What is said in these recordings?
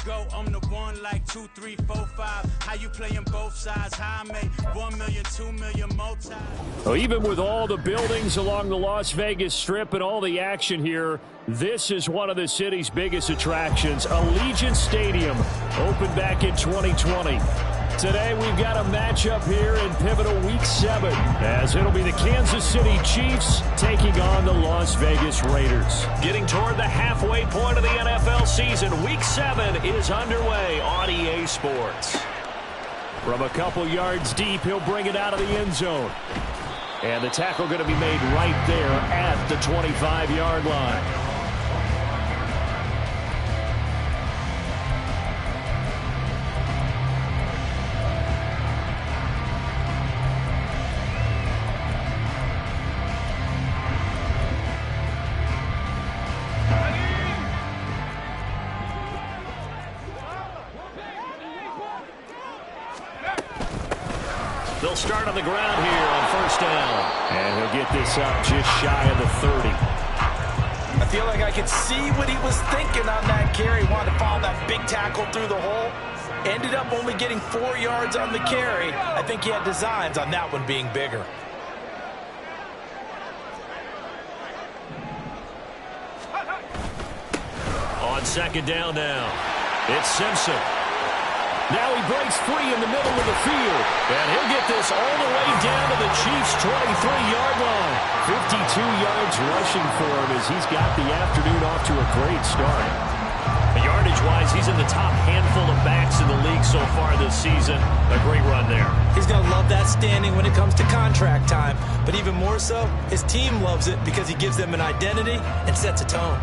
go, I'm the one like 2, 3, 4, 5. How you playing both sides? How I make 1 million, 2 million multi. Well, even with all the buildings along the Las Vegas Strip and all the action here, this is one of the city's biggest attractions. Allegiant Stadium opened back in 2020. Today we've got a matchup here in pivotal Week 7, as it'll be the Kansas City Chiefs taking on the Las Vegas Raiders. Getting toward the halfway point of the NFL season, Week 7 is underway on EA Sports. From a couple yards deep, he'll bring it out of the end zone. And the tackle going to be made right there at the 25-yard line. They'll start on the ground here on first down. And he'll get this up just shy of the 30. I feel like I could see what he was thinking on that carry. Wanted to follow that big tackle through the hole. Ended up only getting 4 yards on the carry. I think he had designs on that one being bigger. On second down now, it's Simpson. Now he breaks free in the middle of the field. And he'll get this all the way down to the Chiefs' 23-yard line. 52 yards rushing for him as he's got the afternoon off to a great start. Yardage-wise, he's in the top handful of backs in the league so far this season. A great run there. He's going to love that standing when it comes to contract time. But even more so, his team loves it because he gives them an identity and sets a tone.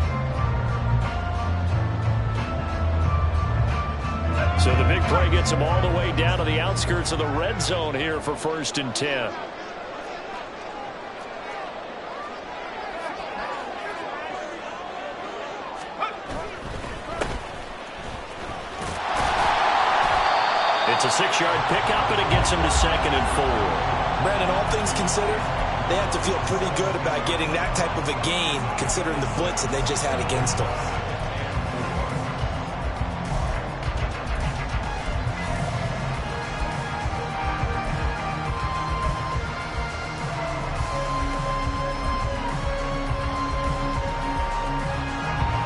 So the big play gets him all the way down to the outskirts of the red zone here for 1st and 10. It's a 6-yard pickup, and it gets him to 2nd and 4. Brandon, all things considered, they have to feel pretty good about getting that type of a gain considering the blitz that they just had against them.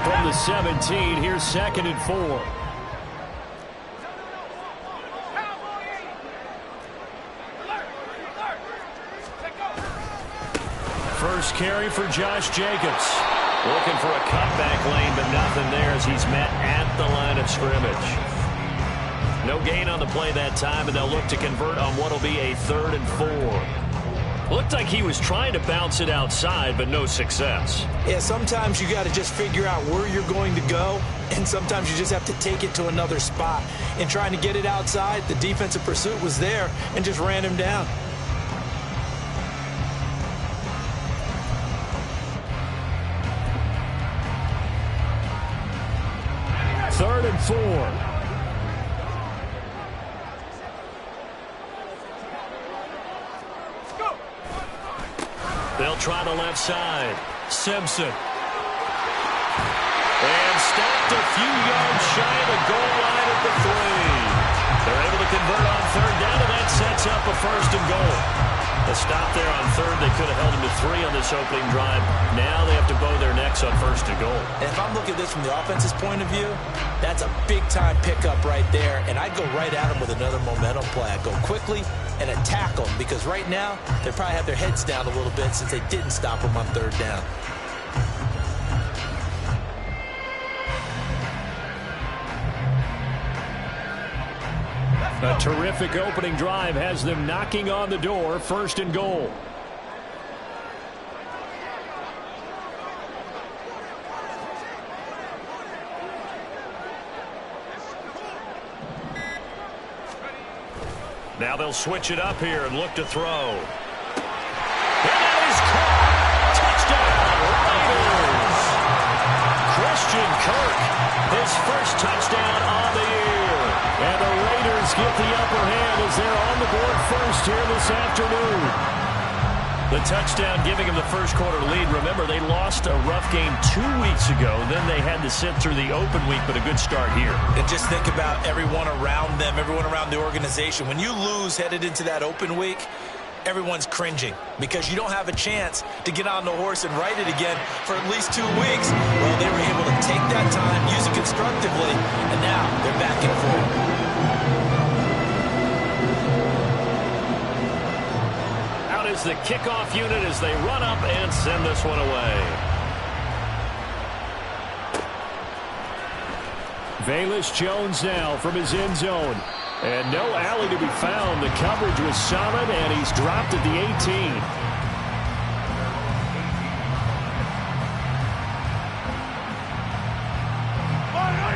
From the 17, here's 2nd and 4. First carry for Josh Jacobs. Looking for a cutback lane, but nothing there as he's met at the line of scrimmage. No gain on the play that time, and they'll look to convert on what will be a 3rd and 4. Looked like he was trying to bounce it outside, but no success. Yeah, sometimes you got to just figure out where you're going to go, and sometimes you just have to take it to another spot. In trying to get it outside, the defensive pursuit was there and just ran him down. Third and 4. They'll try the left side. Simpson. And stopped a few yards shy of the goal line at the 3. They're able to convert on 3rd down, and that sets up a 1st and goal. A stop there on 3rd. They could have held him to 3 on this opening drive. Now they have to bow their necks on 1st and goal. And if I'm looking at this from the offense's point of view, that's a big-time pickup right there. And I'd go right at him with another momentum play. I'd go quickly and attack them because right now they probably have their heads down a little bit since they didn't stop him on 3rd down. A terrific opening drive has them knocking on the door. 1st and goal. Now they'll switch it up here and look to throw. And that is caught. Touchdown, Raiders. Christian Kirk, his first touchdown on the year. And the Raiders get the upper hand as they're on the board first here this afternoon. The touchdown giving them the first quarter lead. Remember, they lost a rough game 2 weeks ago. Then they had to sit through the open week, but a good start here. And just think about everyone around them, everyone around the organization. When you lose headed into that open week, everyone's cringing because you don't have a chance to get on the horse and ride it again for at least 2 weeks. Well, they were able to take that time, use it constructively, and now they're back in form. Is the kickoff unit as they run up and send this one away. Velus Jones now from his end zone. And no alley to be found. The coverage was solid, and he's dropped at the 18.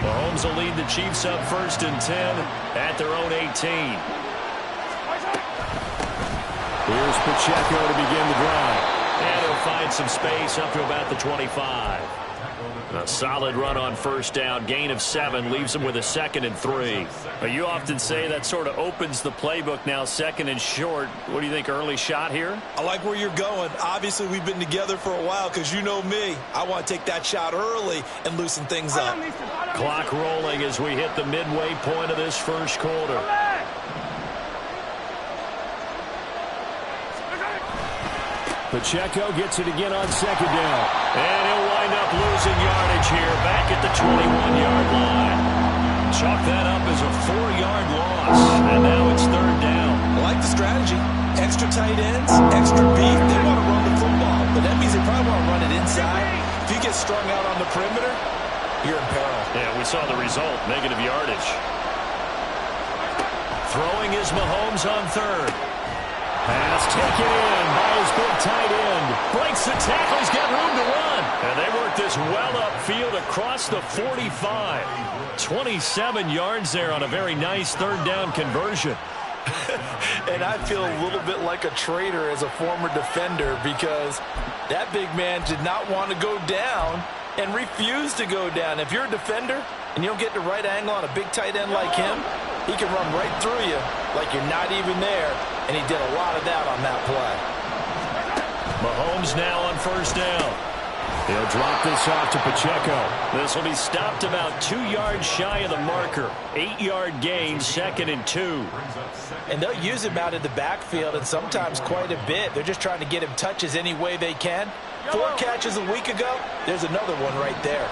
Mahomes will lead the Chiefs up 1st and 10 at their own 18. Here's Pacheco to begin the drive. And he'll find some space up to about the 25. A solid run on first down. Gain of 7 leaves him with a 2nd and 3. You often say that sort of opens the playbook now, 2nd and short. What do you think, early shot here? I like where you're going. Obviously, we've been together for a while because you know me. I want to take that shot early and loosen things up. Clock rolling as we hit the midway point of this first quarter. Pacheco gets it again on 2nd down. And he'll wind up losing yardage here back at the 21-yard line. Chalk that up as a 4-yard loss. And now it's 3rd down. I like the strategy. Extra tight ends, extra beef. They want to run the football, but that means they probably want to run it inside. If you get strung out on the perimeter, you're in peril. Yeah, we saw the result, negative yardage. Throwing is Mahomes on 3rd. Pass taken in by his big tight end. Breaks the tackle. He's got room to run. And they work this well upfield across the 45. 27 yards there on a very nice 3rd down conversion. And I feel a little bit like a traitor as a former defender because that big man did not want to go down and refused to go down. If you're a defender and you don't get the right angle on a big tight end like him, he can run right through you like you're not even there, and he did a lot of that on that play. Mahomes now on 1st down. He'll drop this off to Pacheco. This will be stopped about 2 yards shy of the marker. 8-yard gain, 2nd and 2. And they'll use him out in the backfield, and sometimes quite a bit. They're just trying to get him touches any way they can. 4 catches a week ago, there's another one right there.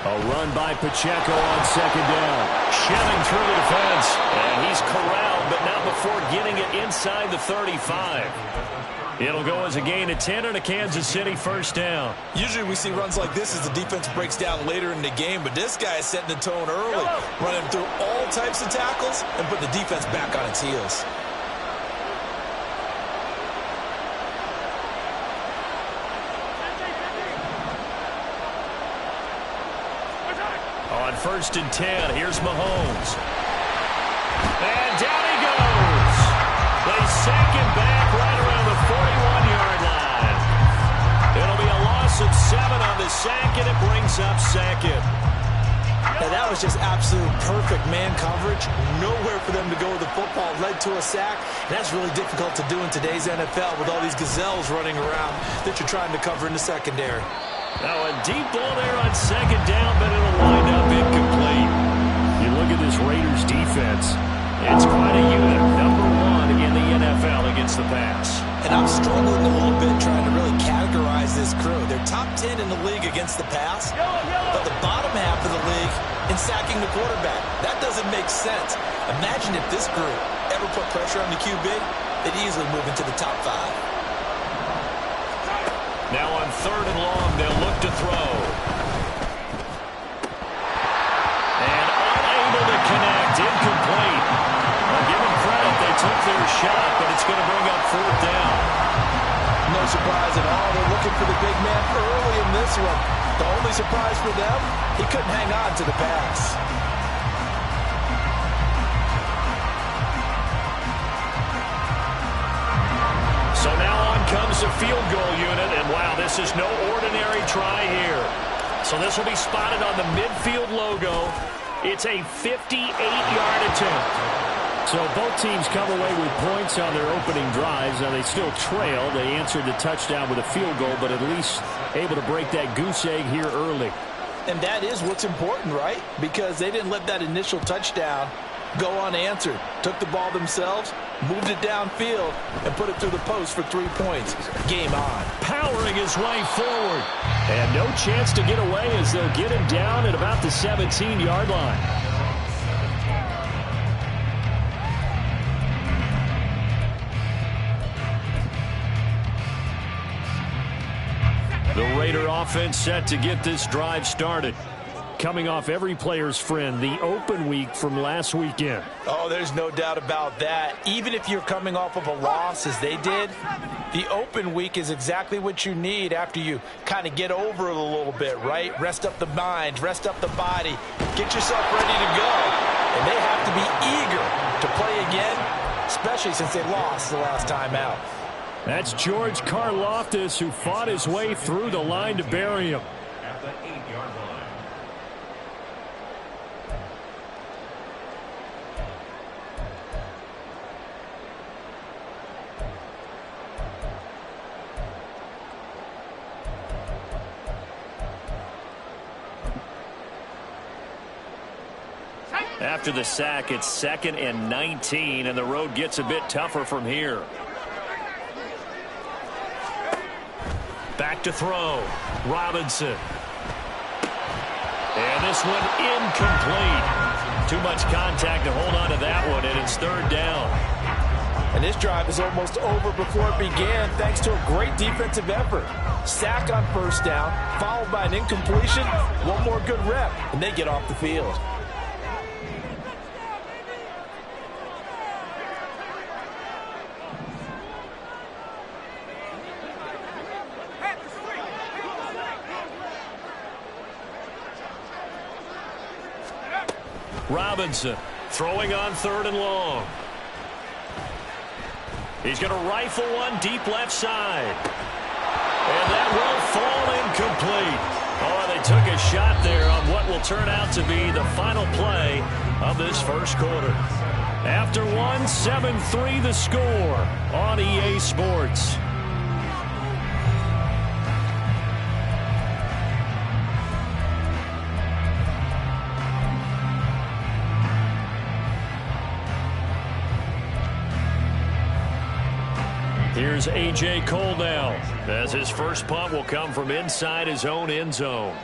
A run by Pacheco on 2nd down. Shelling through the defense. And he's corralled, but not before getting it inside the 35. It'll go as a gain of 10 and a Kansas City 1st down. Usually we see runs like this as the defense breaks down later in the game, but this guy is setting the tone early, running through all types of tackles and putting the defense back on its heels. On 1st and 10, here's Mahomes. And down he goes. They sack him back right around the 41-yard line. It'll be a loss of 7 on the sack, and it brings up 2nd. Now that was just absolute perfect man coverage. Nowhere for them to go with the football. Led to a sack. And that's really difficult to do in today's NFL with all these gazelles running around that you're trying to cover in the secondary. Now a deep ball there on 2nd down, but it'll wind up incomplete. You look at this Raiders defense. It's quite a unit. Number 1 in the NFL against the pass. And I'm struggling a little bit trying to really categorize this crew. They're top 10 in the league against the pass, but the bottom half of the league in sacking the quarterback. That doesn't make sense. Imagine if this group ever put pressure on the QB, they'd easily move into the top 5. Now on 3rd and long, they'll look to throw. And unable to connect, incomplete. I'll give them credit, they took their shot, but it's going to bring up 4th down. No surprise at all. They're looking for the big man early in this one. The only surprise for them, he couldn't hang on to the pass. So now on comes here's a field goal unit, and wow, this is no ordinary try here. So this will be spotted on the midfield logo. It's a 58-yard attempt. So both teams come away with points on their opening drives. Now they still trail. They answered the touchdown with a field goal, but at least able to break that goose egg here early. And that is what's important, right? Because they didn't let that initial touchdown go unanswered. Took the ball themselves, moved it downfield, and put it through the post for 3 points. Game on. Powering his way forward. And no chance to get away as they'll get him down at about the 17-yard line. The Raider offense set to get this drive started. Coming off every player's friend, the open week from last weekend. Oh, there's no doubt about that. Even if you're coming off of a loss, as they did, the open week is exactly what you need after you kind of get over it a little bit, right? Rest up the mind, rest up the body, get yourself ready to go. And they have to be eager to play again, especially since they lost the last time out. That's George Karlaftis, who fought his way through the line to bury him. At the 8-yard line. After the sack, it's 2nd and 19, and the road gets a bit tougher from here. Back to throw. Robinson. And this one incomplete. Too much contact to hold on to that one, and it's 3rd down. And this drive is almost over before it began thanks to a great defensive effort. Sack on 1st down, followed by an incompletion. One more good rep, and they get off the field. Robinson throwing on 3rd and long. He's going to rifle one deep left side. And that will fall incomplete. Oh, they took a shot there on what will turn out to be the final play of this first quarter. After one, 7-3 the score on EA Sports. Here's A.J. Cole now, as his first punt will come from inside his own end zone.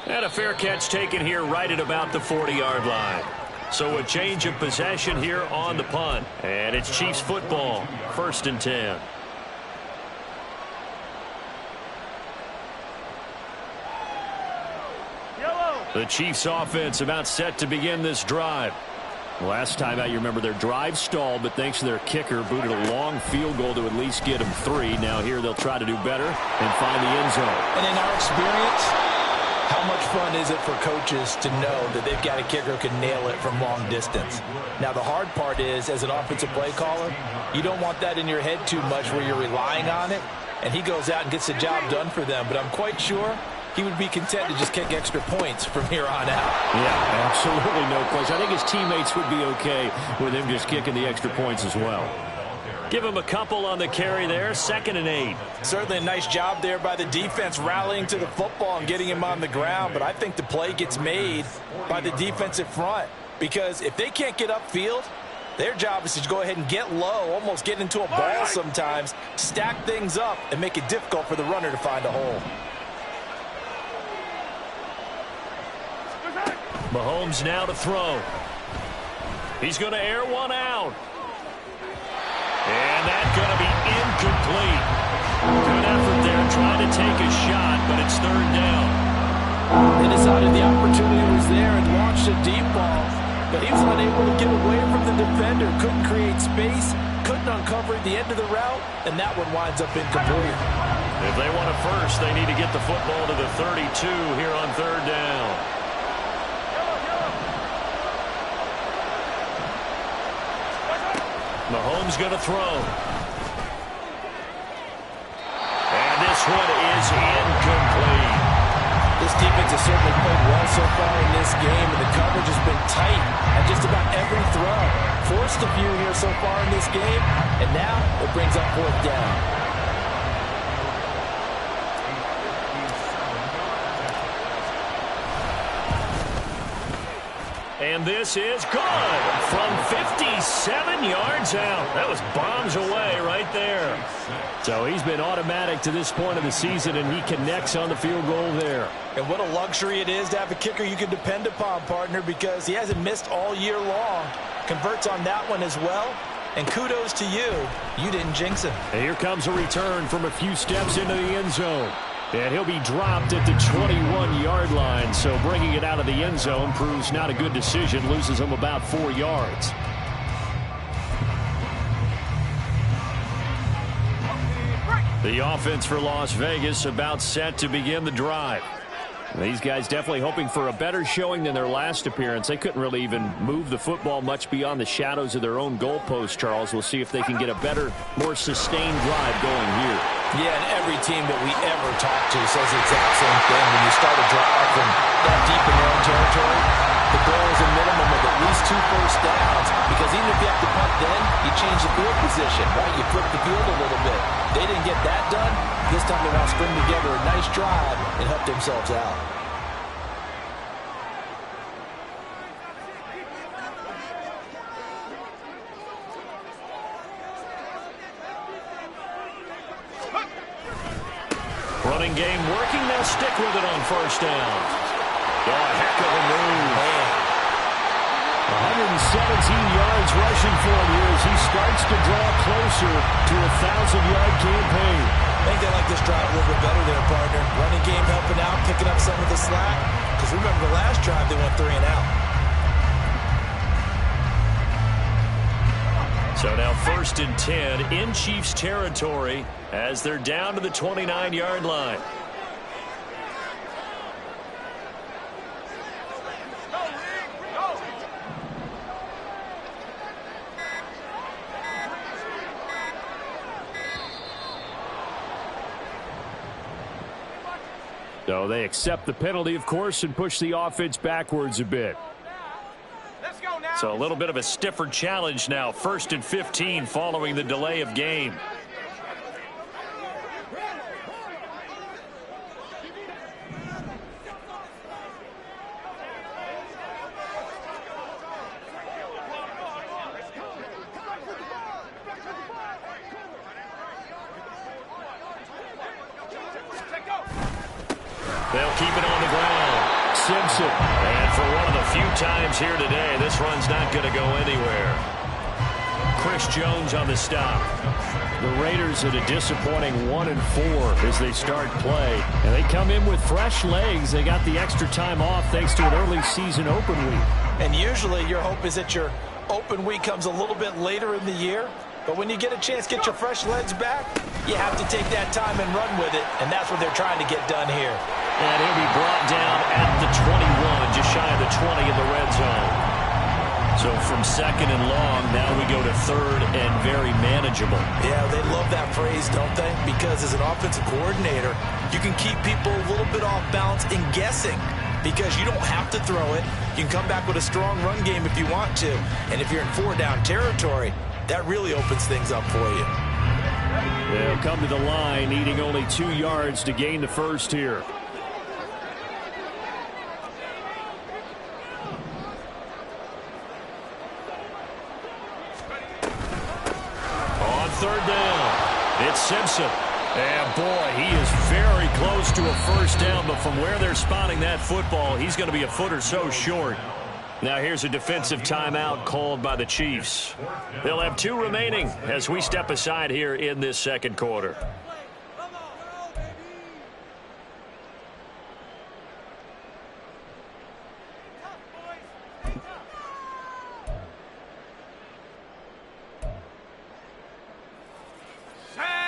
And a fair catch taken here right at about the 40-yard line. So a change of possession here on the punt. And it's Chiefs football, 1st and 10. The Chiefs offense about set to begin this drive. Last time out, you remember their drive stalled, but thanks to their kicker, booted a long field goal to at least get them 3. Now here they'll try to do better and find the end zone. And in our experience, how much fun is it for coaches to know that they've got a kicker who can nail it from long distance? Now the hard part is, as an offensive play caller, you don't want that in your head too much where you're relying on it, and he goes out and gets the job done for them. But I'm quite sure he would be content to just kick extra points from here on out. Yeah, absolutely no question. I think his teammates would be okay with him just kicking the extra points as well. Give him a couple on the carry there, 2nd and 8. Certainly a nice job there by the defense rallying to the football and getting him on the ground, but I think the play gets made by the defensive front, because if they can't get upfield, their job is to go ahead and get low, almost get into a ball sometimes, stack things up, and make it difficult for the runner to find a hole. Mahomes now to throw. He's going to air one out. And that's going to be incomplete. Good effort there trying to take a shot, but it's 3rd down. They decided the opportunity was there and launched a deep ball, but he was unable to get away from the defender. Couldn't create space, couldn't uncover the end of the route, and that one winds up incomplete. If they want a first, they need to get the football to the 32 here on 3rd down. Mahomes going to throw. And this one is incomplete. This defense has certainly played well so far in this game, and the coverage has been tight at just about every throw. Forced a few here so far in this game, and now it brings up 4th down. And this is good from 57 yards out. That was bombs away right there. So he's been automatic to this point of the season, and he connects on the field goal there. And what a luxury it is to have a kicker you can depend upon, partner, because he hasn't missed all year long. Converts on that one as well. And kudos to you. You didn't jinx him. And here comes a return from a few steps into the end zone. And he'll be dropped at the 21-yard line, so bringing it out of the end zone proves not a good decision, loses him about 4 yards. The offense for Las Vegas about set to begin the drive. These guys definitely hoping for a better showing than their last appearance. They couldn't really even move the football much beyond the shadows of their own goalpost, Charles. We'll see if they can get a better, more sustained drive going here. Yeah, and every team that we ever talk to says the exact same thing. When you start a drive from that deep in their own territory, the goal is a minimum of at least 2 first downs, because even if you have to punt then, you change the field position, right? You flip the field a little bit. They didn't get that done. This time they want to string together a nice drive and help themselves out. Running game working. They'll stick with it on first down. Oh, a heck of a move. 117 yards rushing for him here as he starts to draw closer to a 1,000-yard campaign. I think they like this drive a little bit better there, partner. Running game helping out, picking up some of the slack. Because remember, the last drive they went 3 and out. So now 1st and 10 in Chiefs territory as they're down to the 29-yard line. So they accept the penalty, of course, and push the offense backwards a bit. So a little bit of a stiffer challenge now. 1st and 15 following the delay of game. They'll keep it on the ground. Simpson. And for one of the few times here today, this run's not going to go anywhere. Chris Jones on the stop. The Raiders at a disappointing 1-4 as they start play. And they come in with fresh legs. They got the extra time off thanks to an early season open week. And usually your hope is that your open week comes a little bit later in the year. But when you get a chance to get your fresh legs back, you have to take that time and run with it. And that's what they're trying to get done here. And he'll be brought down at the 21, just shy of the 20 in the red zone. So from 2nd and long, now we go to 3rd and very manageable. Yeah, they love that phrase, don't they? Because as an offensive coordinator, you can keep people a little bit off balance and guessing. Because you don't have to throw it. You can come back with a strong run game if you want to. And if you're in 4-down territory, that really opens things up for you. They'll come to the line, needing only 2 yards to gain the first here. On 3rd down, it's Simpson. And boy, he is very close to a first down, but from where they're spotting that football, he's going to be a foot or so short. Now here's a defensive timeout called by the Chiefs. They'll have 2 remaining as we step aside here in this 2nd quarter.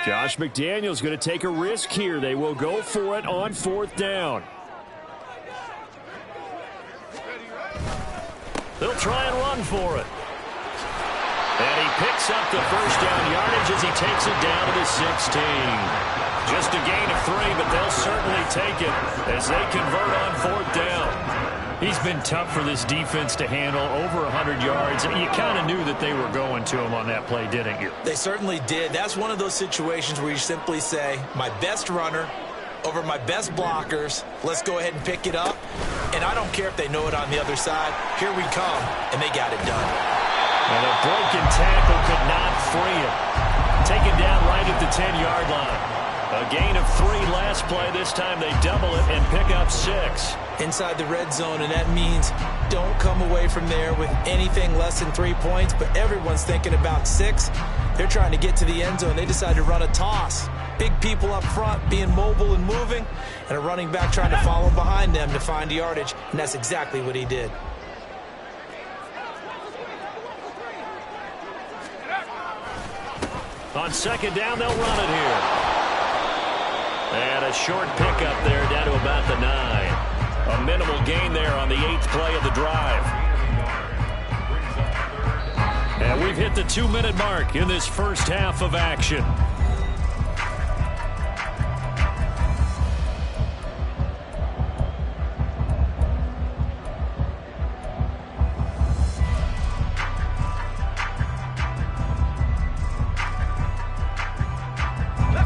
Josh McDaniels going to take a risk here. They will go for it on 4th down. They'll try and run for it. And he picks up the first down yardage as he takes it down to the 16. Just a gain of 3, but they'll certainly take it as they convert on 4th down. He's been tough for this defense to handle, over 100 yards. You kind of knew that they were going to him on that play, didn't you? They certainly did. That's one of those situations where you simply say, my best runner over my best blockers. Let's go ahead and pick it up. And I don't care if they know it on the other side. Here we come, and they got it done. And a broken tackle could not free it. Taken down right at the 10-yard line. A gain of 3 last play. This time they double it and pick up 6. Inside the red zone, and that means don't come away from there with anything less than 3 points, but everyone's thinking about 6. They're trying to get to the end zone. They decide to run a toss. Big people up front being mobile and moving, and a running back trying to follow behind them to find yardage, and that's exactly what he did. On 2nd down, they'll run it here. And a short pickup there down to about the 9. A minimal gain there on the 8th play of the drive. And we've hit the 2-minute mark in this first half of action.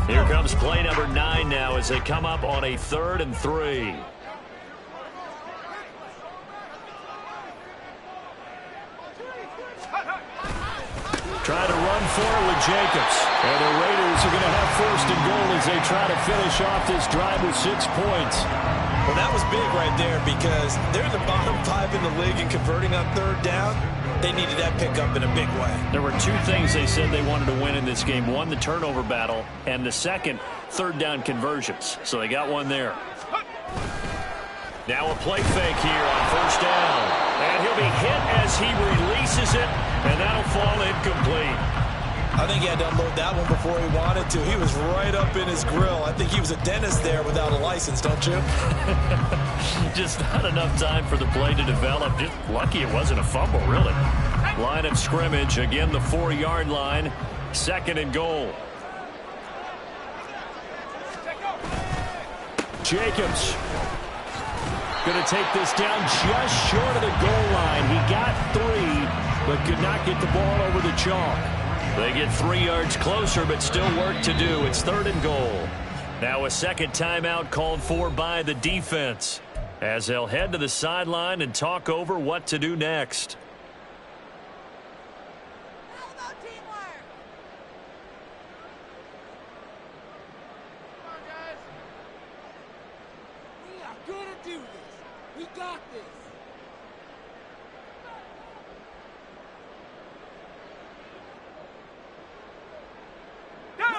Here comes play number 9 now as they come up on a 3rd and 3. Try to run forward with Jacobs. And the Raiders are going to have 1st and goal as they try to finish off this drive with 6 points. Well, that was big right there because they're in the bottom 5 in the league and converting on 3rd down. They needed that pickup in a big way. There were 2 things they said they wanted to win in this game. One, the turnover battle, and the second, 3rd down conversions. So they got one there. Now a play fake here on 1st down. And he'll be hit as he releases it, and that'll fall incomplete. I think he had to unload that one before he wanted to. He was right up in his grill. I think he was a dentist there without a license, don't you? Just not enough time for the play to develop. Just lucky it wasn't a fumble, really. Line of scrimmage, again the 4-yard line. 2nd and goal. Jacobs going to take this down just short of the goal line. He got 3, but could not get the ball over the chalk. They get 3 yards closer, but still work to do. It's 3rd and goal. Now a second timeout called for by the defense as they'll head to the sideline and talk over what to do next. How about teamwork? Come on, guys. We are going to do this. We got this.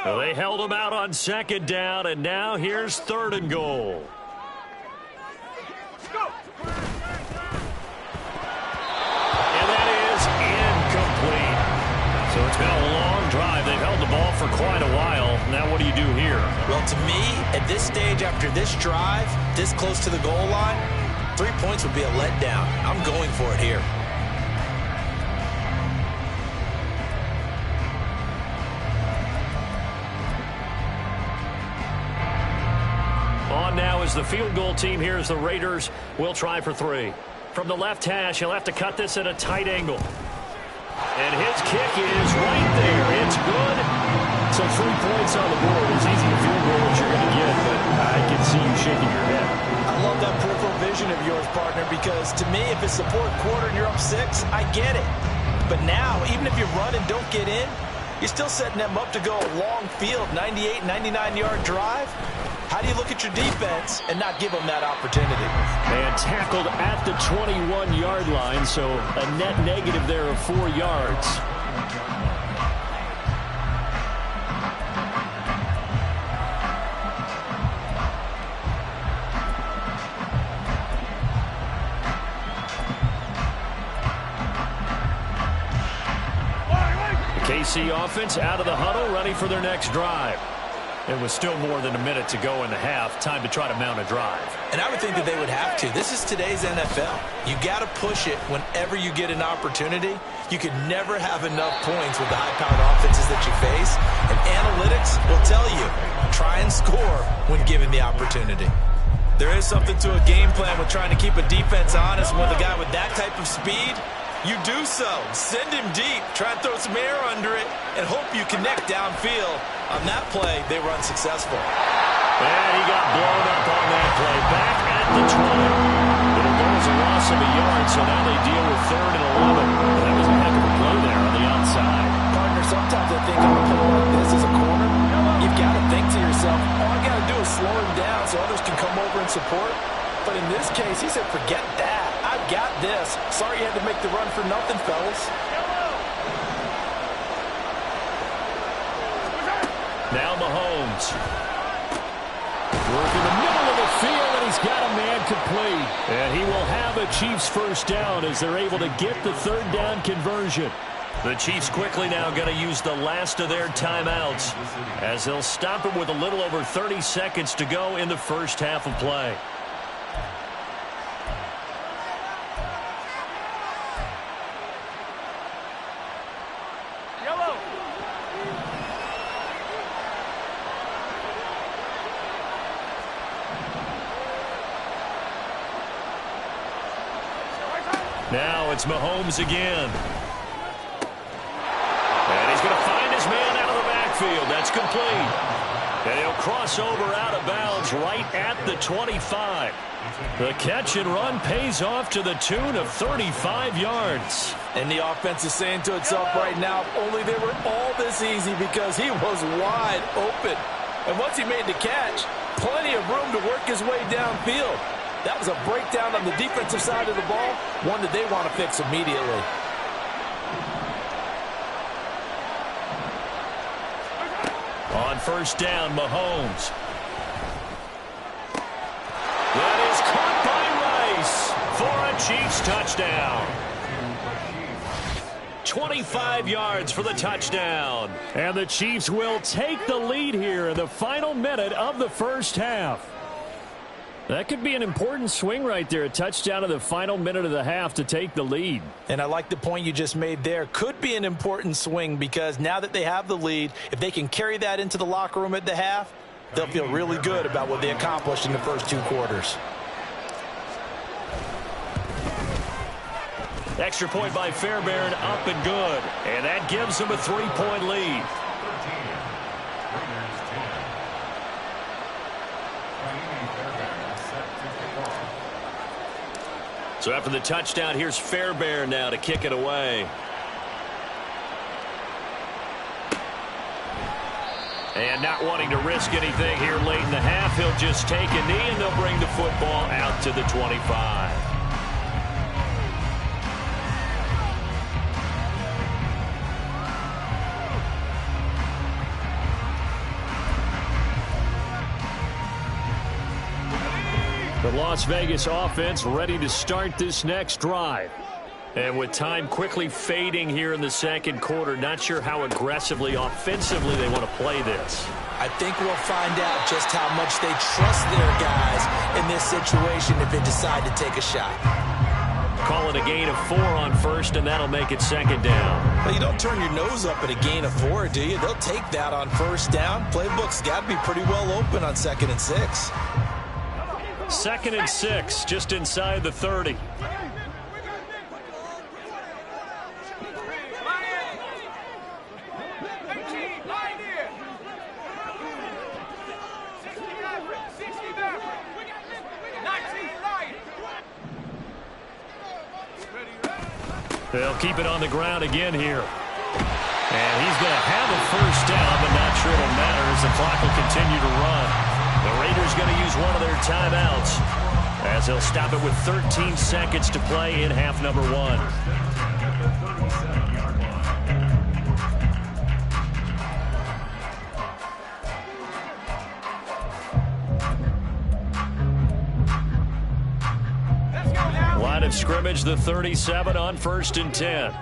Well, they held him out on 2nd down, and now here's 3rd and goal. And that is incomplete. So it's been a long drive. They've held the ball for quite a while. Now what do you do here? Well, to me, at this stage after this drive, this close to the goal line, 3 points would be a letdown. I'm going for it here. On now is the field goal team here as the Raiders will try for 3. From the left hash, he'll have to cut this at a tight angle. And his kick is right there. It's good. So 3 points on the board. As easy a field goal as you're going to get, but I can see you shaking your head. I love that peripheral vision of yours, partner, because to me, if it's the 4th quarter and you're up 6, I get it. But now, even if you run and don't get in, you're still setting them up to go a long field, 98, 99-yard drive. How do you look at your defense and not give them that opportunity? And tackled at the 21-yard line, so a net negative there of 4 yards. The KC offense out of the huddle, ready for their next drive. It was still more than a minute to go in the half. Time to try to mount a drive. And I would think that they would have to. This is today's NFL. You got to push it whenever you get an opportunity. You can never have enough points with the high-powered offenses that you face. And analytics will tell you, try and score when given the opportunity. There is something to a game plan with trying to keep a defense honest. With a guy with that type of speed, you do so. Send him deep. Try and throw some air under it and hope you connect downfield. On that play, they were unsuccessful. And he got blown up on that play. Back at the 20. It'll go as a loss of a yard, so now they deal with 3rd and 11. That was a heck of a play there on the outside. Partner, sometimes I think on a play like this as a corner, you've got to think to yourself, all I got to do is slow him down so others can come over and support. But in this case, he said, forget that. I've got this. Sorry you had to make the run for nothing, fellas. Now Mahomes. Working the middle of the field, and he's got a man complete. And he will have a Chiefs first down as they're able to get the 3rd down conversion. The Chiefs quickly now going to use the last of their timeouts as they'll stop it with a little over 30 seconds to go in the first half of play. Now it's Mahomes again. And he's going to find his man out of the backfield. That's complete. And he'll cross over out of bounds right at the 25. The catch and run pays off to the tune of 35 yards. And the offense is saying to itself right now, only they were all this easy because he was wide open. And once he made the catch, plenty of room to work his way downfield. That was a breakdown on the defensive side of the ball, one that they want to fix immediately. On first down, Mahomes. That is caught by Rice for a Chiefs touchdown. 25 yards for the touchdown. And the Chiefs will take the lead here in the final minute of the first half. That could be an important swing right there. A touchdown in the final minute of the half to take the lead. And I like the point you just made there. Could be an important swing because now that they have the lead, if they can carry that into the locker room at the half, they'll feel really good about what they accomplished in the first 2 quarters. Extra point by Fairbairn, up and good. And that gives them a 3-point lead. So after the touchdown, here's Fairbairn now to kick it away. And not wanting to risk anything here late in the half, he'll just take a knee and they'll bring the football out to the 25. The Las Vegas offense ready to start this next drive. And with time quickly fading here in the second quarter, not sure how aggressively, offensively they want to play this. I think we'll find out just how much they trust their guys in this situation if they decide to take a shot. Call it a gain of 4 on first, and that'll make it second down. Well, you don't turn your nose up at a gain of 4, do you? They'll take that on first down. Playbook's got to be pretty well open on 2nd and 6. 2nd and 6, just inside the 30. They'll keep it on the ground again here. And he's going to have a first down, but not sure it'll matter as the clock will continue to run. The Raiders going to use one of their timeouts as they'll stop it with 13 seconds to play in half number 1. Line of scrimmage, the 37 on 1st and 10.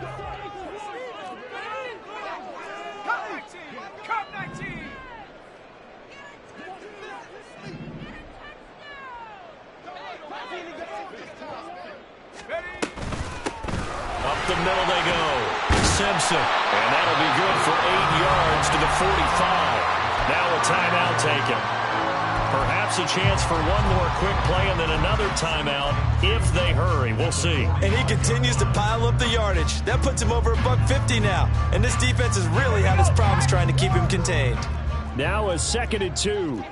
middle they go. Simpson. And that'll be good for 8 yards to the 45. Now a timeout taken. Perhaps a chance for one more quick play and then another timeout if they hurry. We'll see. And he continues to pile up the yardage. That puts him over $150 now. And this defense has really had its problems trying to keep him contained. Now a 2nd and 2.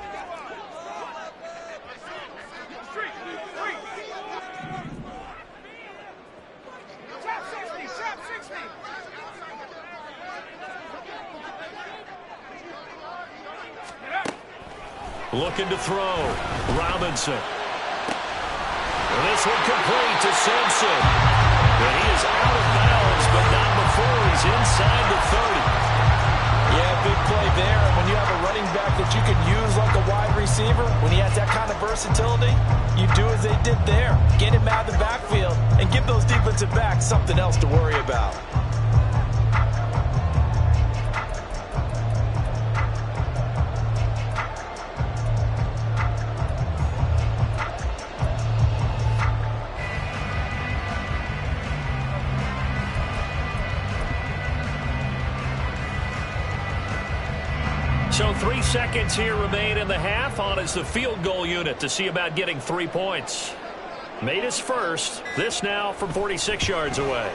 Looking to throw. Robinson. This one complete to Simpson. And he is out of bounds, but not before he's inside the 30. Yeah, big play there. And when you have a running back that you can use like a wide receiver, when he has that kind of versatility, you do as they did there. Get him out of the backfield and give those defensive backs something else to worry about. So 3 seconds here remain in the half. On is the field goal unit to see about getting 3 points. Made his first. This now from 46 yards away.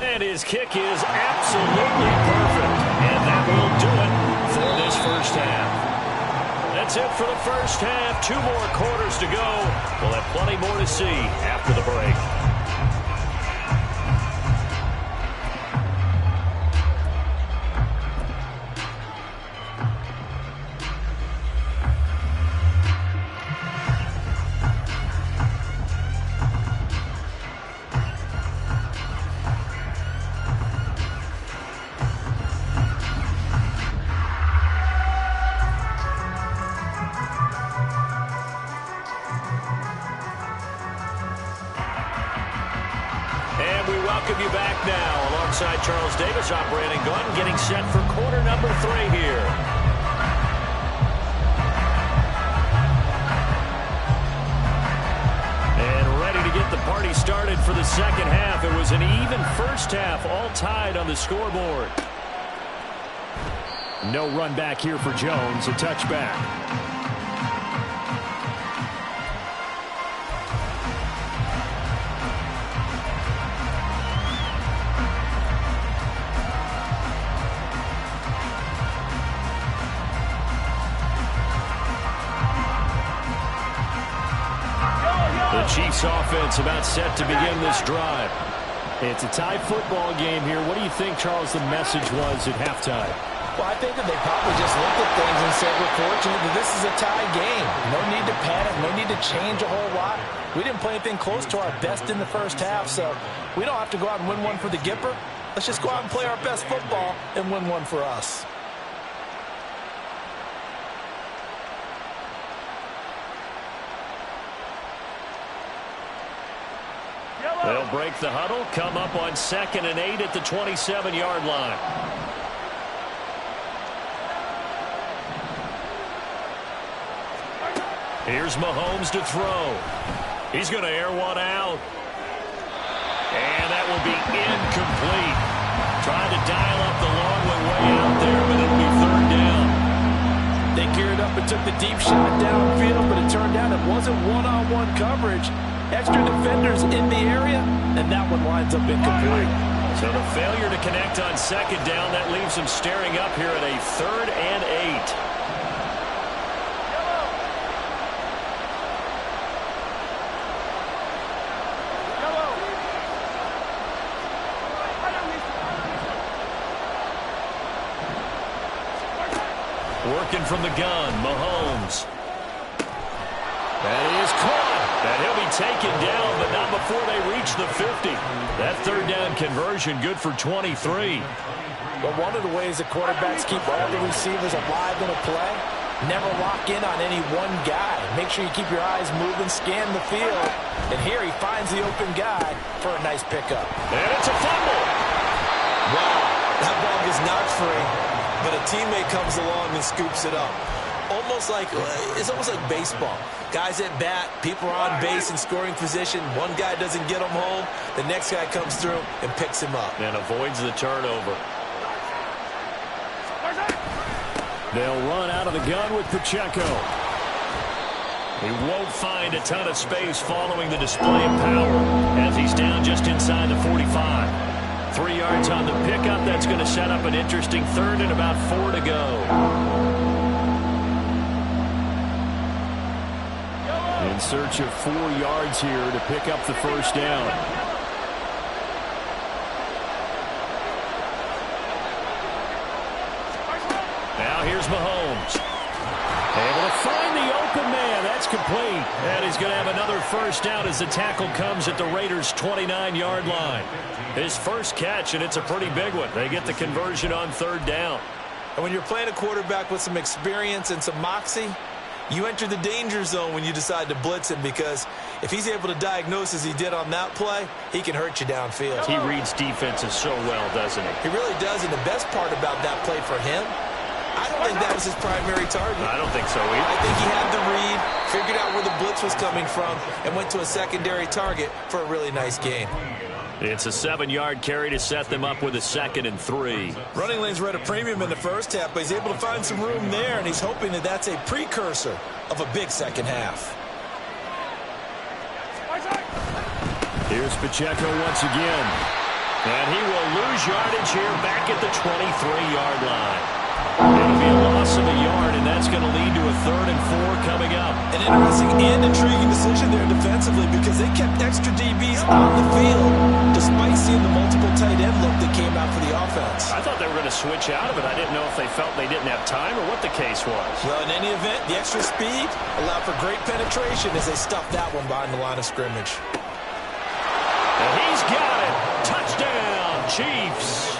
And his kick is absolutely perfect. And that will do it for this first half. That's it for the first half. 2 more quarters to go. We'll have plenty more to see after the break. Welcome you back now alongside Charles Davis operating gun, getting set for quarter number 3 here. And ready to get the party started for the second half. It was an even first half, all tied on the scoreboard. No run back here for Jones, a touchback. The Chiefs offense about set to begin this drive. It's a tie football game here. What do you think, Charles, the message was at halftime? Well, I think that they probably just looked at things and said, we're fortunate that this is a tie game. No need to panic, no need to change a whole lot. We didn't play anything close to our best in the first half, so we don't have to go out and win one for the Gipper. Let's just go out and play our best football and win one for us. They'll break the huddle, come up on 2nd and 8 at the 27-yard line. Here's Mahomes to throw. He's going to air one out. And that will be incomplete. Trying to dial up the long way out there, but it'll be 3rd down. They geared up and took the deep shot downfield, but it turned out it wasn't one-on-one coverage. Extra defenders in the area, and that one winds up incomplete. So the failure to connect on 2nd down, that leaves him staring up here at a 3rd and 8. Working from the gun, Mahomes. That is caught. And he'll be taken down, but not before they reach the 50. That 3rd down conversion good for 23. But one of the ways that quarterbacks keep all the receivers alive in a play, never lock in on any one guy. Make sure you keep your eyes moving, scan the field. And here he finds the open guy for a nice pickup. And it's a fumble. Wow, that ball gets knocked free, but a teammate comes along and scoops it up. almost like baseball. Guys at bat, people are on base in scoring position. One guy doesn't get him home. The next guy comes through and picks him up. And avoids the turnover. They'll run out of the gun with Pacheco. He won't find a ton of space following the display of power as he's down just inside the 45. 3 yards on the pickup. That's going to set up an interesting third and about 4 to go. In search of 4 yards here to pick up the first down. Now here's Mahomes. Able to find the open man. That's complete. And he's going to have another first down as the tackle comes at the Raiders' 29-yard line. His first catch, and it's a pretty big one. They get the conversion on third down. And when you're playing a quarterback with some experience and some moxie, you enter the danger zone when you decide to blitz him, because if he's able to diagnose as he did on that play, he can hurt you downfield. He reads defenses so well, doesn't he? He really does, and the best part about that play for him, I don't think that was his primary target. I don't think so either. I think he had the read, figured out where the blitz was coming from, and went to a secondary target for a really nice gain. It's a 7-yard carry to set them up with a 2nd and 3. Running lanes were at a premium in the first half, but he's able to find some room there, and he's hoping that that's a precursor of a big second half. Here's Pacheco once again. And he will lose yardage here back at the 23-yard line. It'll be a loss of a yard, and that's going to lead to a 3rd and 4 coming up. An interesting and intriguing decision there defensively, because they kept extra DBs on the field despite seeing the multiple tight end look that came out for the offense. I thought they were going to switch out of it. I didn't know if they felt they didn't have time or what the case was. Well, in any event, the extra speed allowed for great penetration as they stuffed that one behind the line of scrimmage. And he's got it. Touchdown, Chiefs.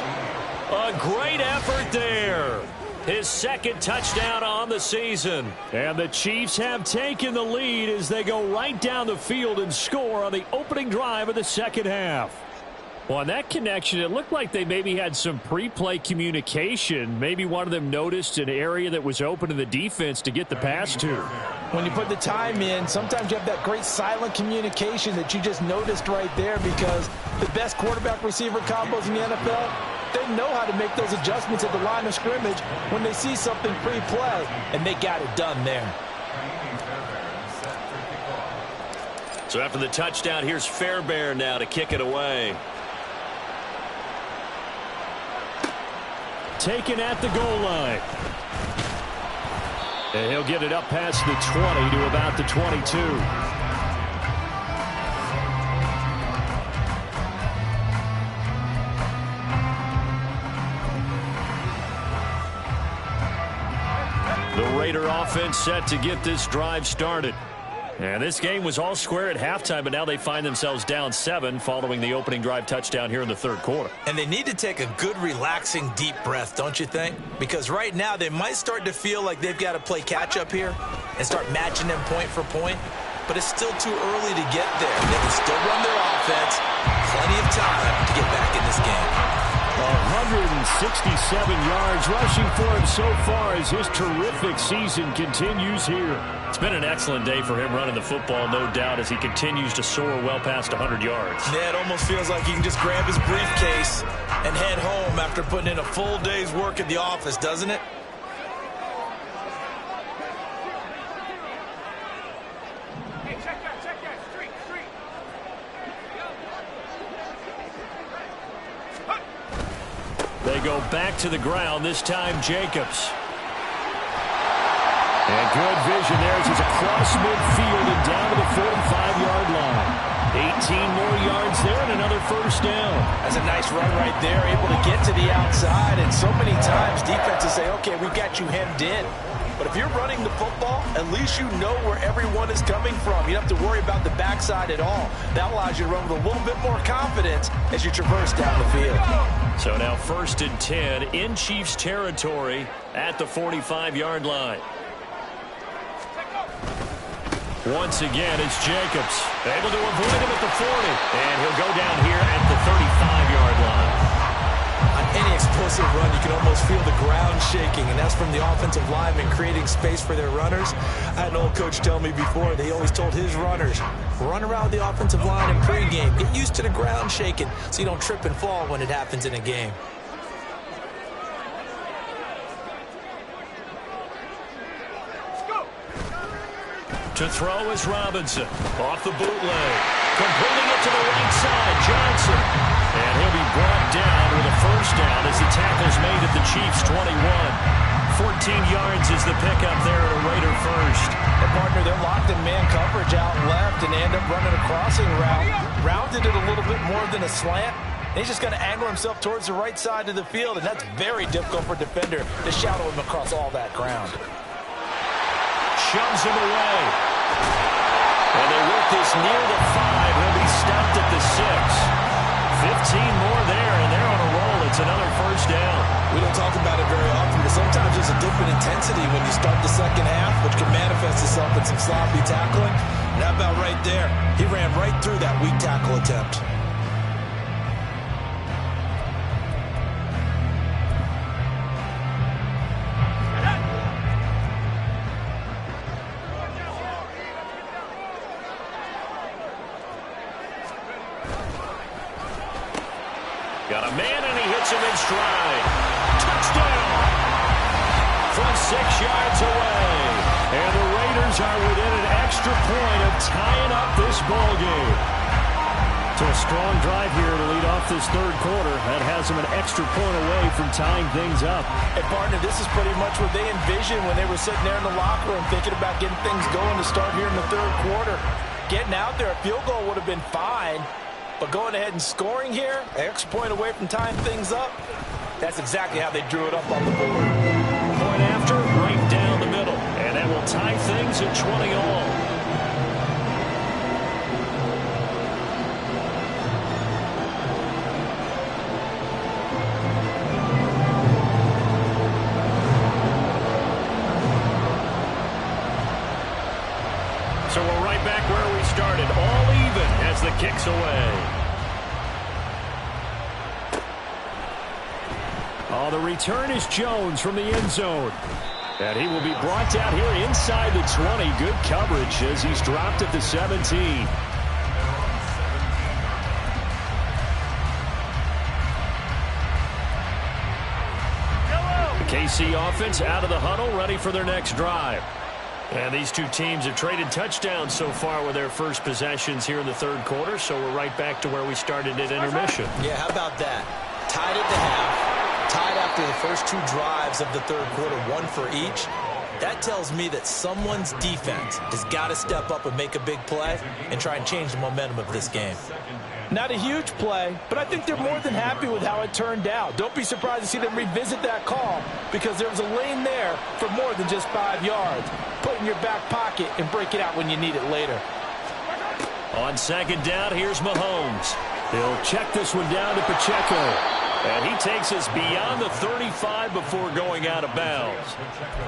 A great effort there. His 2nd touchdown on the season. And the Chiefs have taken the lead as they go right down the field and score on the opening drive of the second half. Well, on that connection, it looked like they maybe had some pre-play communication. Maybe one of them noticed an area that was open to the defense to get the pass to. When you put the time in, sometimes you have that great silent communication that you just noticed right there, because the best quarterback-receiver combos in the NFL, they know how to make those adjustments at the line of scrimmage when they see something pre-play, and they got it done there. So after the touchdown, here's Fairbairn now to kick it away. Taken at the goal line. And he'll get it up past the 20 to about the 22. The Raider offense set to get this drive started. And this game was all square at halftime, but now they find themselves down 7 following the opening drive touchdown here in the 3rd quarter. And they need to take a good, relaxing, deep breath, don't you think? Because right now they might start to feel like they've got to play catch-up here and start matching them point for point. But it's still too early to get there. They can still run their offense. Plenty of time to get back in this game. 167 yards rushing for him so far as his terrific season continues here. It's been an excellent day for him running the football, no doubt, as he continues to soar well past 100 yards. Yeah, it almost feels like he can just grab his briefcase and head home after putting in a full day's work at the office, doesn't it? They go back to the ground, this time Jacobs. And good vision there as he's across midfield and down to the 45-yard line. 18 more yards there and another first down. That's a nice run right there, able to get to the outside. And so many times defenses say, okay, we've got you hemmed in. But if you're running the football, at least you know where everyone is coming from. You don't have to worry about the backside at all. That allows you to run with a little bit more confidence as you traverse down the field. So now 1st and 10 in Chiefs territory at the 45-yard line. Once again, it's Jacobs. Able to avoid him at the 40. And he'll go down here at the 35-yard line. On any explosive run. You can almost feel the ground shaking, and that's from the offensive linemen creating space for their runners. I had an old coach tell me before, they always told his runners, run around the offensive line in pregame. Get used to the ground shaking so you don't trip and fall when it happens in a game. To throw is Robinson. Off the bootleg. Completing it to the right side, Johnson. And he'll be brought down with a first down as the tackle's made at the Chiefs' 21. 14 yards is the pickup there at a Raider first. And partner, they're locked in man coverage out left, and they end up running a crossing route. Rounded it a little bit more than a slant. And he's just going to angle himself towards the right side of the field, and that's very difficult for a defender to shadow him across all that ground. Shoves him away. And they work this near the 5. He'll be stopped at the 6. 15 more there, and they're on a roll. It's another first down. We don't talk about it very often, but sometimes there's a different intensity when you start the second half, which can manifest itself in some sloppy tackling. And that about right there. He ran right through that weak tackle attempt. Got a man, and he hits him in stride. Touchdown! From 6 yards away. And the Raiders are within an extra point of tying up this ball game. So a strong drive here to lead off this third quarter. That has them an extra point away from tying things up. And partner, this is pretty much what they envisioned when they were sitting there in the locker room thinking about getting things going to start here in the third quarter. Getting out there, a field goal would have been fine. But going ahead and scoring here, an extra point away from tying things up, that's exactly how they drew it up on the board. Point after, right down the middle. And that will tie things at 20 all. So we're right back where we started, all even as the kick's away. Oh, the return is Jones from the end zone. And he will be brought down here inside the 20. Good coverage as he's dropped at the 17. The KC offense out of the huddle, ready for their next drive. And these two teams have traded touchdowns so far with their first possessions here in the third quarter, so we're right back to where we started at intermission. Yeah, how about that? Tied at the half, tied after the first two drives of the third quarter, one for each. That tells me that someone's defense has got to step up and make a big play and try and change the momentum of this game. Not a huge play, but I think they're more than happy with how it turned out. Don't be surprised to see them revisit that call because there was a lane there for more than just 5 yards. Put it in your back pocket and break it out when you need it later. On second down, here's Mahomes. He'll check this one down to Pacheco. And he takes us beyond the 35 before going out of bounds.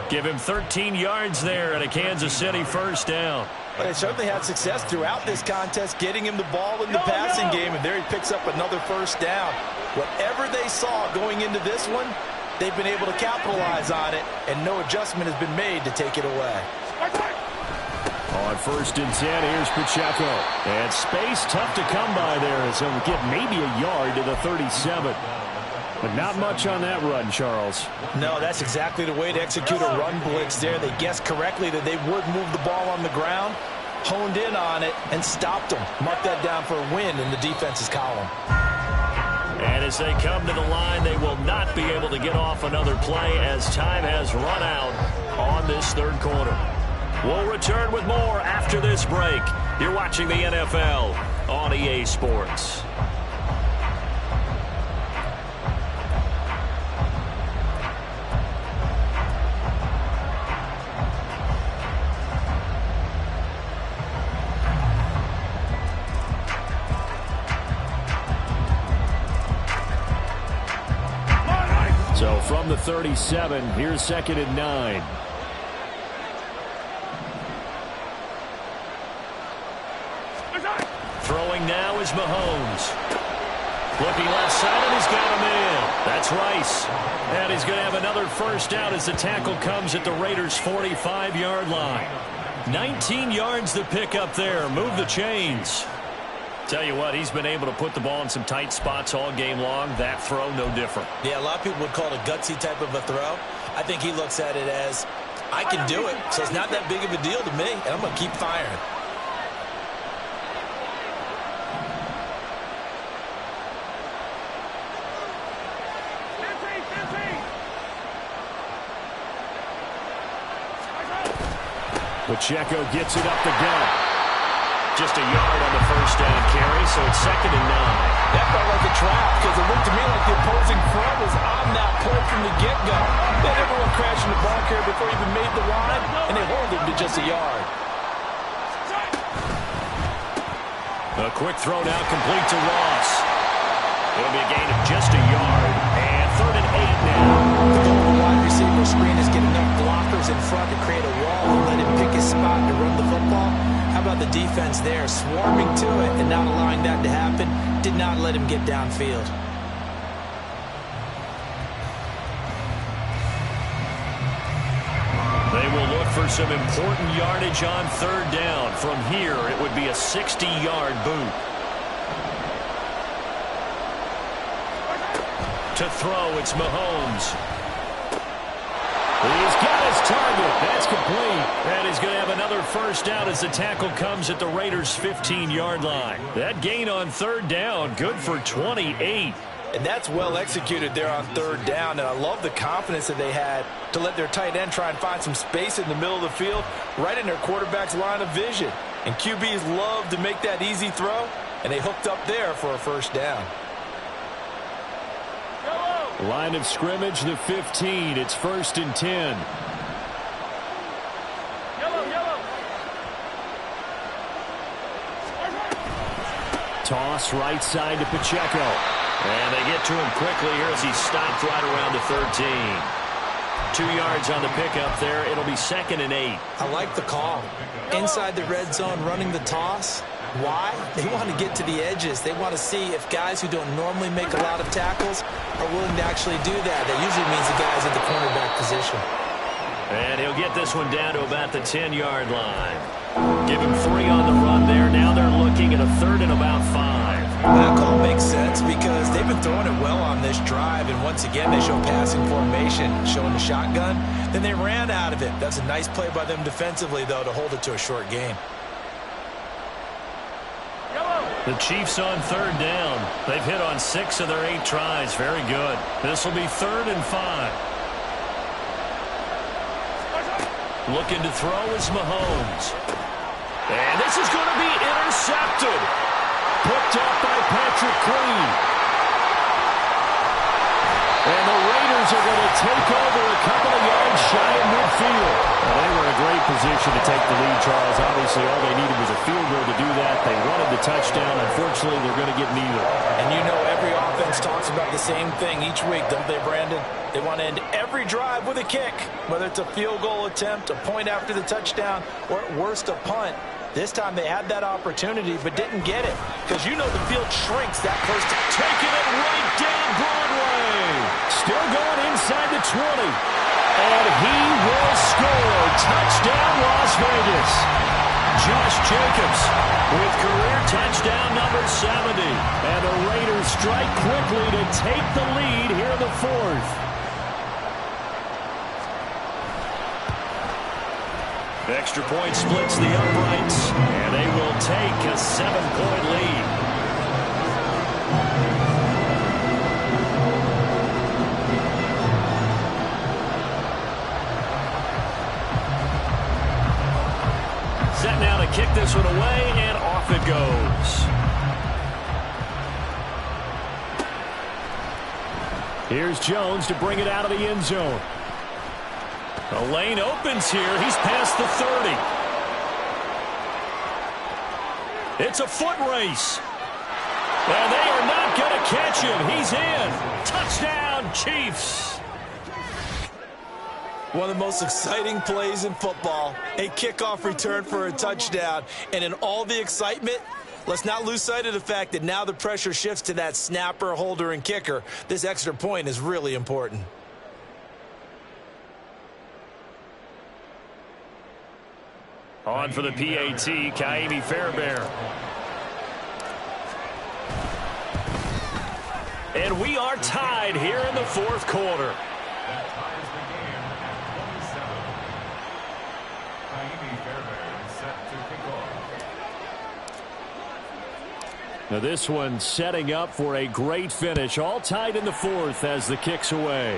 Give him 13 yards there and a Kansas City first down. But they certainly had success throughout this contest, getting him the ball in the passing game, and there he picks up another first down. Whatever they saw going into this one, they've been able to capitalize on it, and no adjustment has been made to take it away. On first and 10, here's Pacheco. And space tough to come by there as he'll get maybe a yard to the 37. But not much on that run, Charles. No, that's exactly the way to execute a run blitz there. They guessed correctly that they would move the ball on the ground, honed in on it, and stopped them. Mark that down for a win in the defense's column. And as they come to the line, they will not be able to get off another play as time has run out on this third quarter. We'll return with more after this break. You're watching the NFL on EA Sports. So from the 37, here's second and 9. Throwing now is Mahomes. Looking left side, and he's got him in. That's Rice. And he's going to have another first down as the tackle comes at the Raiders' 45-yard line. 19 yards to pick up there. Move the chains. Tell you what, he's been able to put the ball in some tight spots all game long. That throw, no different. Yeah, a lot of people would call it a gutsy type of a throw. I think he looks at it as, I can do it, so it's not that big of a deal to me, and I'm going to keep firing. Pacheco gets it up the gut. Just a yard on the first down carry, so it's 2nd and 9. That felt like a trap because it looked to me like the opposing front was on that play from the get-go. Then everyone crashed in the ball carrier before he even made the line, and they hold him to just a yard. A quick throw now complete to Ross. It'll be a gain of just a yard, and 3rd and 8 now. The goal of the wide receiver screen is get enough blockers in front to create a wall and let him pick his spot to run the football. How about the defense there, swarming to it and not allowing that to happen? Did not let him get downfield. They will look for some important yardage on 3rd down. From here, it would be a 60-yard boot. To throw, it's Mahomes. He's got his target. That's complete. And he's going to have another first down as the tackle comes at the Raiders' 15-yard line. That gain on 3rd down, good for 28. And that's well executed there on 3rd down, and I love the confidence that they had to let their tight end try and find some space in the middle of the field, right in their quarterback's line of vision. And QBs love to make that easy throw, and they hooked up there for a first down. Line of scrimmage, the 15. It's 1st and 10. Toss right side to Pacheco. And they get to him quickly here as he stopped right around the 13. 2 yards on the pickup there. It'll be 2nd and 8. I like the call. Inside the red zone, running the toss. Why? They want to get to the edges. They want to see if guys who don't normally make a lot of tackles are willing to actually do that. That usually means the guys at the cornerback position. And he'll get this one down to about the 10-yard line. Give him 3 on the run there. Now they're looking at a 3rd and about 5. That call makes sense because they've been throwing it well on this drive, and once again they show passing formation, showing the shotgun. Then they ran out of it. That's a nice play by them defensively, though, to hold it to a short gain. The Chiefs on 3rd down. They've hit on 6 of their 8 tries. Very good. This will be 3rd and 5. Looking to throw is Mahomes. And this is going to be intercepted. Picked up by Patrick Queen. And the Raiders are going to take over a couple of yards shy of midfield. Well, they were in a great position to take the lead, Charles. Obviously, all they needed was a field goal to do that. They wanted the touchdown. Unfortunately, they're going to get neither. And you know every offense talks about the same thing each week, don't they, Brandon? They want to end every drive with a kick, whether it's a field goal attempt, a point after the touchdown, or at worst a punt. This time they had that opportunity but didn't get it because you know the field shrinks that close to taking it right down Broadway. Still going inside the 20. And he will score. Touchdown, Las Vegas. Josh Jacobs with career touchdown number 70. And the Raiders strike quickly to take the lead here in the 4th. Extra point splits the uprights, and they will take a 7-point lead. Set now to kick this one away, and off it goes. Here's Jones to bring it out of the end zone. The lane opens here. He's past the 30. It's a foot race. And they are not going to catch him. He's in. Touchdown, Chiefs. One of the most exciting plays in football, a kickoff return for a touchdown. And in all the excitement, let's not lose sight of the fact that now the pressure shifts to that snapper, holder, and kicker. This extra point is really important. On for the PAT, Kaimi Fairbairn. And we are tied here in the fourth quarter. Now this one setting up for a great finish. All tied in the fourth as the kick's away.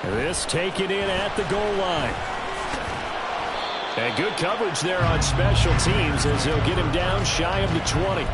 This taken in at the goal line. And good coverage there on special teams as he'll get him down shy of the 20.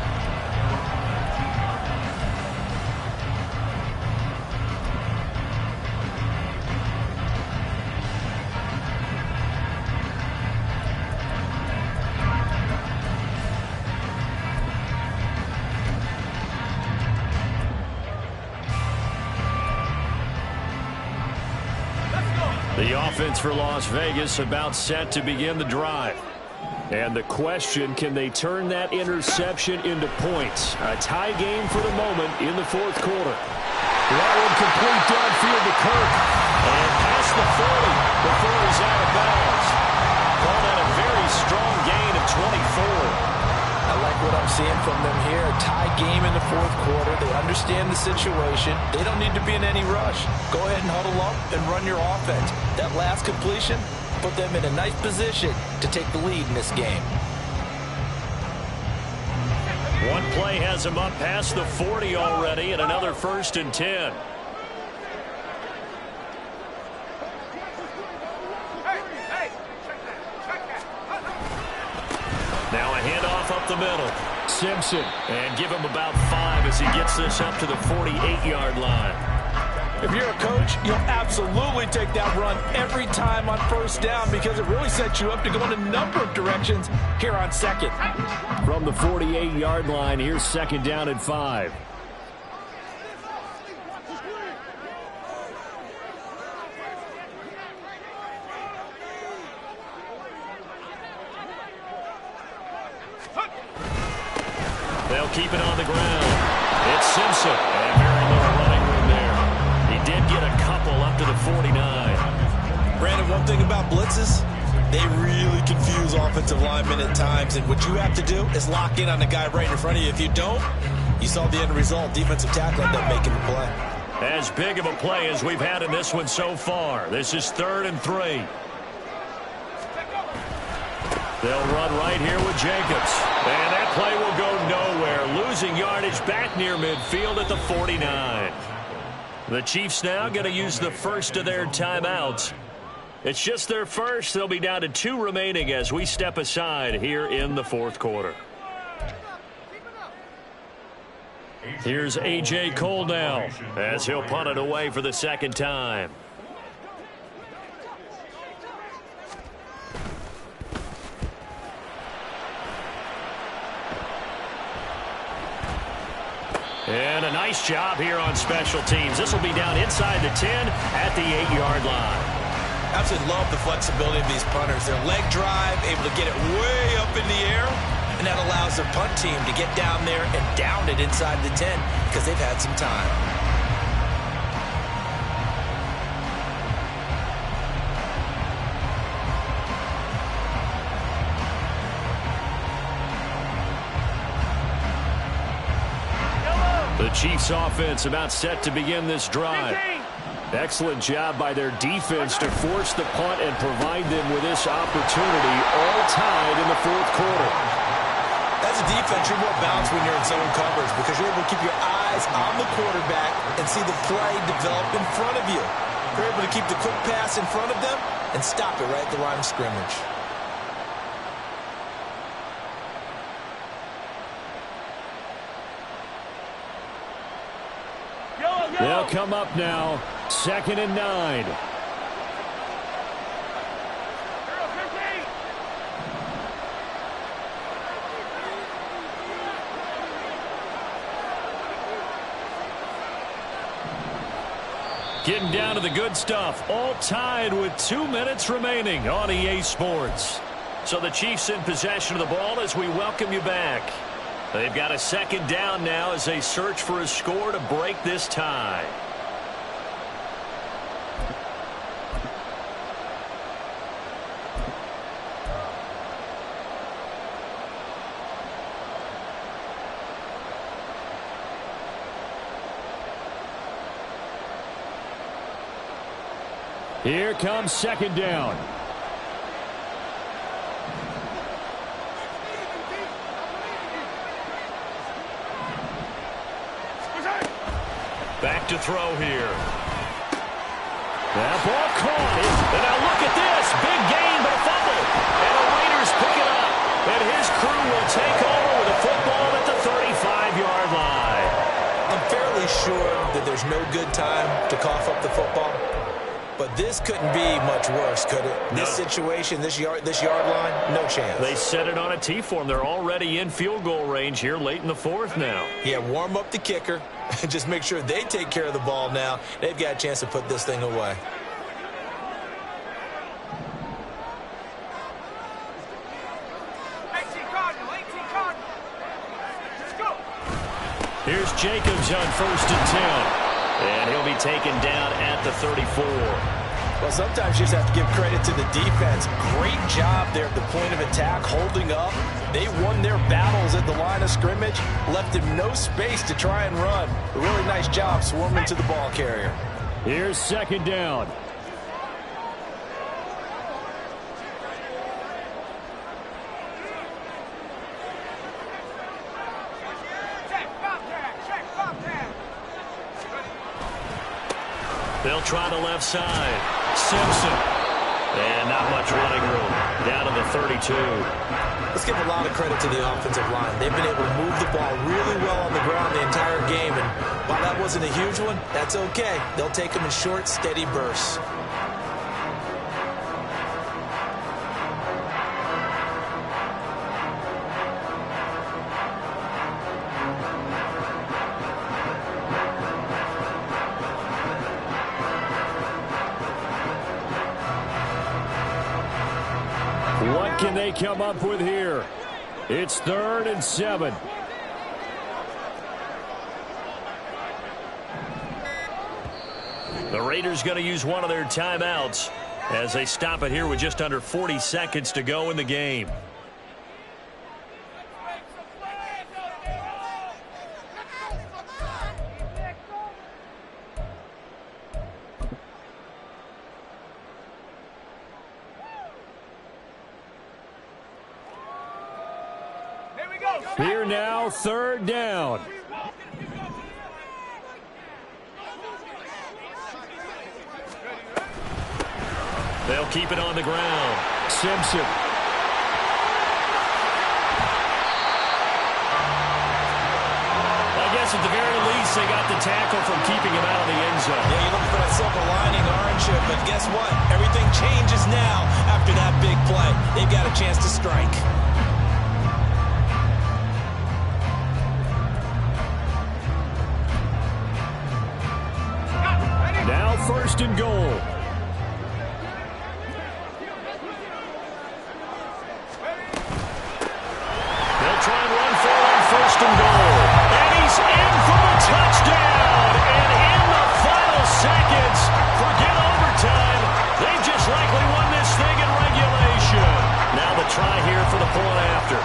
The offense for Las Vegas about set to begin the drive. And the question, can they turn that interception into points? A tie game for the moment in the fourth quarter. That one complete downfield to Kirk. And past the 40 before he's out of bounds. Call that a very strong gain of 24. I like what I'm seeing from them here. A tie game in the fourth quarter. They understand the situation. They don't need to be in any rush. Go ahead and huddle up and run your offense. That last completion put them in a nice position to take the lead in this game. One play has him up past the 40 already, and another 1st and 10. Now a handoff up the middle. Simpson, and give him about 5 as he gets this up to the 48-yard line. If you're a coach, you'll absolutely take that run every time on first down because it really sets you up to go in a number of directions here on second. From the 48-yard line, here's 2nd down and 5. They'll keep it on the ground. It's Simpson, and very little running room there. He did get a couple up to the 49. Brandon, one thing about blitzes, they really confuse offensive linemen at times, and what you have to do is lock in on the guy right in front of you. If you don't, you saw the end result. Defensive tackle ended up making the play. As big of a play as we've had in this one so far. This is 3rd and 3. They'll run right here with Jacobs. And that play will go nowhere. Losing yardage back near midfield at the 49. The Chiefs now going to use the first of their timeouts. It's just their first. They'll be down to 2 remaining as we step aside here in the fourth quarter. Here's A.J. Cole now as he'll punt it away for the 2nd time. And a nice job here on special teams. This will be down inside the 10 at the 8-yard line. Absolutely love the flexibility of these punters. Their leg drive, able to get it way up in the air, and that allows their punt team to get down there and down it inside the 10 because they've had some time. The Chiefs offense about set to begin this drive. Excellent job by their defense to force the punt and provide them with this opportunity, all tied in the fourth quarter. As a defense, you're more balanced when you're in zone coverage because you're able to keep your eyes on the quarterback and see the play develop in front of you. You're able to keep the quick pass in front of them and stop it right at the line of scrimmage. They'll come up now, 2nd and 9. Getting down to the good stuff. All tied with 2 minutes remaining on EA Sports. So the Chiefs in possession of the ball as we welcome you back. They've got a second down now as they search for a score to break this tie. Here comes second down. Back to throw here. That ball caught. And now look at this. Big gain, but a fumble. And the Raiders pick it up. And his crew will take over with a football at the 35-yard line. I'm fairly sure that there's no good time to cough up the football. But this couldn't be much worse, could it? No. This situation, this yard line, no chance. They set it on a T-form. They're already in field goal range here late in the fourth now. Yeah, warm up the kicker. Just make sure they take care of the ball now. They've got a chance to put this thing away. Here's Jacobs on 1st and 10. And he'll be taken down at the 34. Well, sometimes you just have to give credit to the defense. Great job there at the point of attack, holding up. They won their battles at the line of scrimmage, left him no space to try and run. A really nice job swarming to the ball carrier. Here's second down. They'll try the left side. Simpson. And not much running room. Down to the 32. Let's give a lot of credit to the offensive line. They've been able to move the ball really well on the ground the entire game. And while that wasn't a huge one, that's okay. They'll take them in short, steady bursts. What can they come up with here? It's 3rd and 7. The Raiders going to use one of their timeouts as they stop it here with just under 40 seconds to go in the game. Here now, 3rd down. They'll keep it on the ground. Simpson. I guess at the very least, they got the tackle from keeping him out of the end zone. Yeah, you're looking for that silver lining, aren't you? But guess what? Everything changes now after that big play. They've got a chance to strike. Now 1st and goal. They'll try and run for it on 1st and goal. And he's in for the touchdown. And in the final seconds, forget overtime. They've just likely won this thing in regulation. Now the try here for the point after.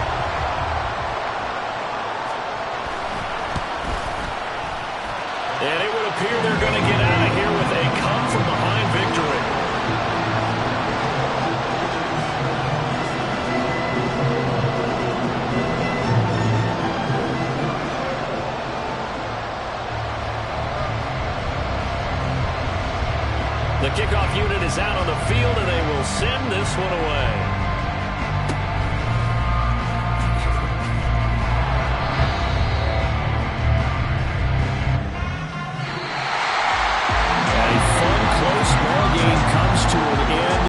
And it would appear they're going to get out of here with a come-from-behind victory. The kickoff unit is out on the field, and they will send this one away.